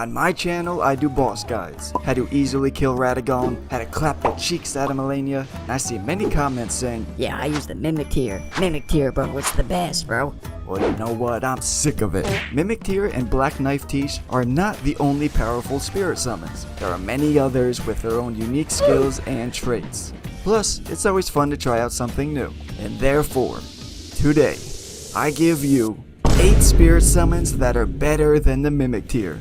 On my channel, I do boss guides, how to easily kill Radagon, how to clap the cheeks out of Melania, and I see many comments saying, Yeah, I use the Mimic Tier. Mimic Tier, bro, it's the best, bro. well, you know what, I'm sick of it. Mimic Tier and Black Knife Tish are not the only powerful spirit summons. There are many others with their own unique skills and traits. Plus, it's always fun to try out something new. And therefore, today, I give you 8 spirit summons that are better than the Mimic Tier.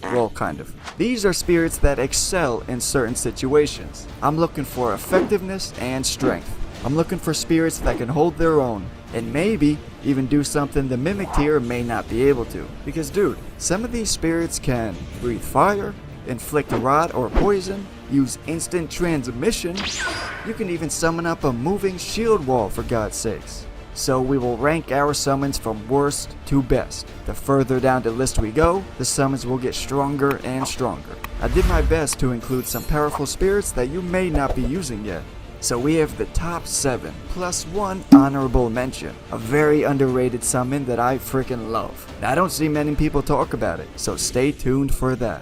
Well, kind of. These are spirits that excel in certain situations. I'm looking for effectiveness and strength. I'm looking for spirits that can hold their own, and maybe even do something the Mimic Tier may not be able to. Because dude, some of these spirits can breathe fire, inflict rot or poison, use instant transmission. You can even summon up a moving shield wall, for God's sakes. So we will rank our summons from worst to best. The further down the list we go, the summons will get stronger and stronger. I did my best to include some powerful spirits that you may not be using yet. So we have the top 7, plus 1 honorable mention. A very underrated summon that I freaking love. And I don't see many people talk about it, so stay tuned for that.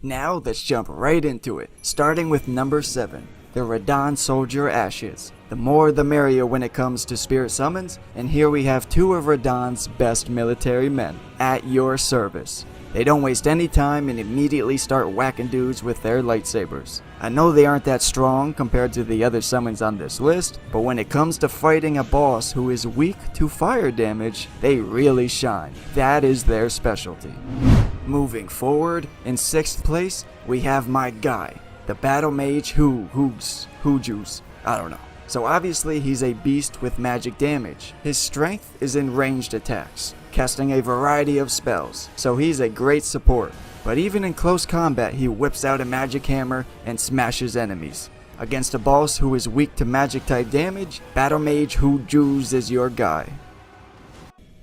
Now let's jump right into it, starting with number 7. The Radahn Soldier Ashes. The more the merrier when it comes to spirit summons, and here we have 2 of Radahn's best military men, at your service. They don't waste any time and immediately start whacking dudes with their lightsabers. I know they aren't that strong compared to the other summons on this list, but when it comes to fighting a boss who is weak to fire damage, they really shine. That is their specialty. Moving forward, in 6th place, we have my guy, the Battle Mage Hoojus. I don't know. So obviously he's a beast with magic damage. His strength is in ranged attacks, casting a variety of spells, so he's a great support. But even in close combat, he whips out a magic hammer and smashes enemies. Against a boss who is weak to magic type damage, Battle Mage Hoojus is your guy.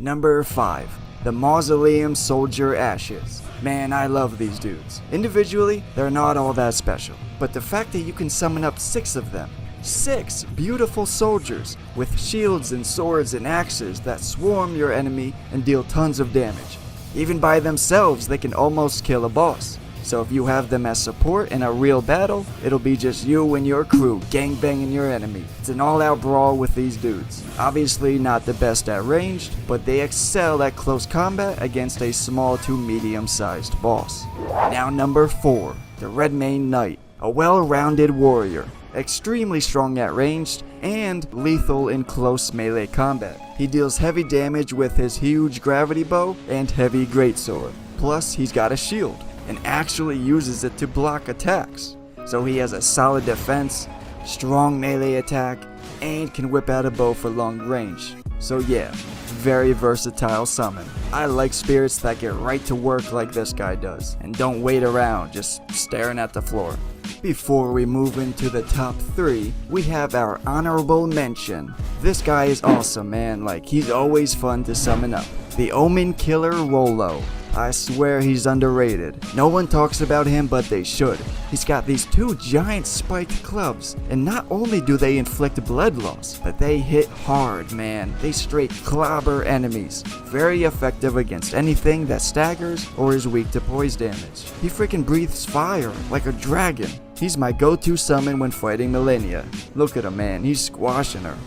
Number 5. The Mausoleum Soldier Ashes. Man, I love these dudes. Individually, they're not all that special, but the fact that you can summon up 6 of them, 6 beautiful soldiers with shields and swords and axes that swarm your enemy and deal tons of damage. Even by themselves, they can almost kill a boss. So if you have them as support in a real battle, it'll be just you and your crew gangbanging your enemy. It's an all-out brawl with these dudes. Obviously not the best at ranged, but they excel at close combat against a small to medium-sized boss. Now number 4, the Redmane Knight, a well-rounded warrior. Extremely strong at ranged, and lethal in close melee combat. He deals heavy damage with his huge gravity bow and heavy greatsword. Plus, he's got a shield, and actually uses it to block attacks. So he has a solid defense, strong melee attack, and can whip out a bow for long range. So yeah, very versatile summon. I like spirits that get right to work like this guy does, and don't wait around just staring at the floor. Before we move into the top 3, we have our honorable mention. This guy is awesome, man, like he's always fun to summon up. The Omen Killer Rollo. I swear he's underrated. No one talks about him, but they should. He's got these 2 giant spiked clubs, and not only do they inflict blood loss, but they hit hard, man. They straight clobber enemies. Very effective against anything that staggers or is weak to poise damage. He freaking breathes fire like a dragon. He's my go-to summon when fighting Melania. Look at him, man, he's squashing her.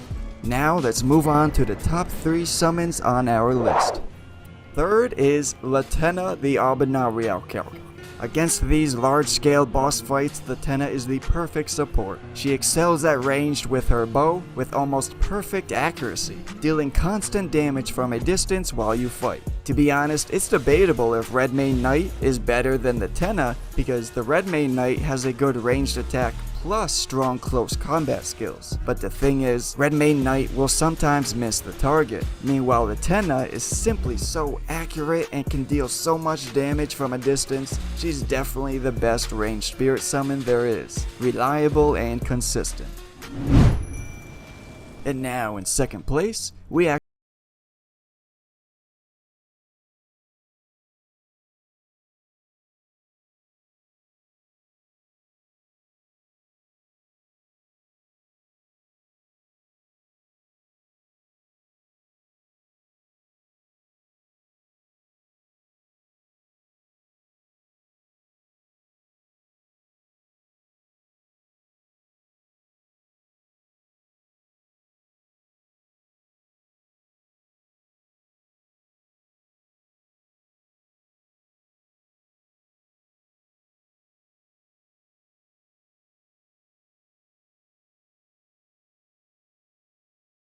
Now let's move on to the top 3 summons on our list. Third is Latenna the Abominarial. Against these large-scale boss fights, Latenna is the perfect support. She excels at ranged with her bow with almost perfect accuracy, dealing constant damage from a distance while you fight. To be honest, it's debatable if Redmane Knight is better than Latenna because the Redmane Knight has a good ranged attack plus strong close combat skills. But the thing is, Redmane Knight will sometimes miss the target. Meanwhile, Latenna is simply so accurate and can deal so much damage from a distance. She's definitely the best ranged spirit summon there is. Reliable and consistent. And now in 2nd place, we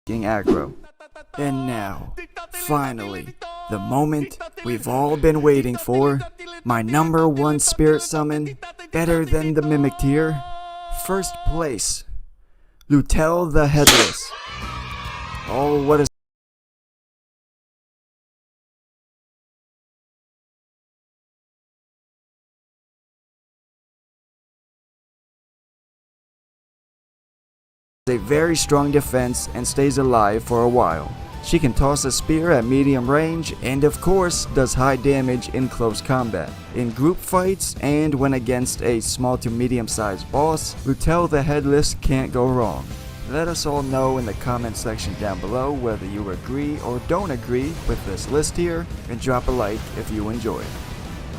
aggro. And now, finally, the moment we've all been waiting for, my number one spirit summon, better than the Mimic tier. First place, Lutel the Headless. Oh, what a very strong defense and stays alive for a while. She can toss a spear at medium range and of course does high damage in close combat. In group fights and when against a small to medium sized boss, Lutel the Headless can't go wrong. Let us all know in the comment section down below whether you agree or don't agree with this list here, and drop a like if you enjoyed.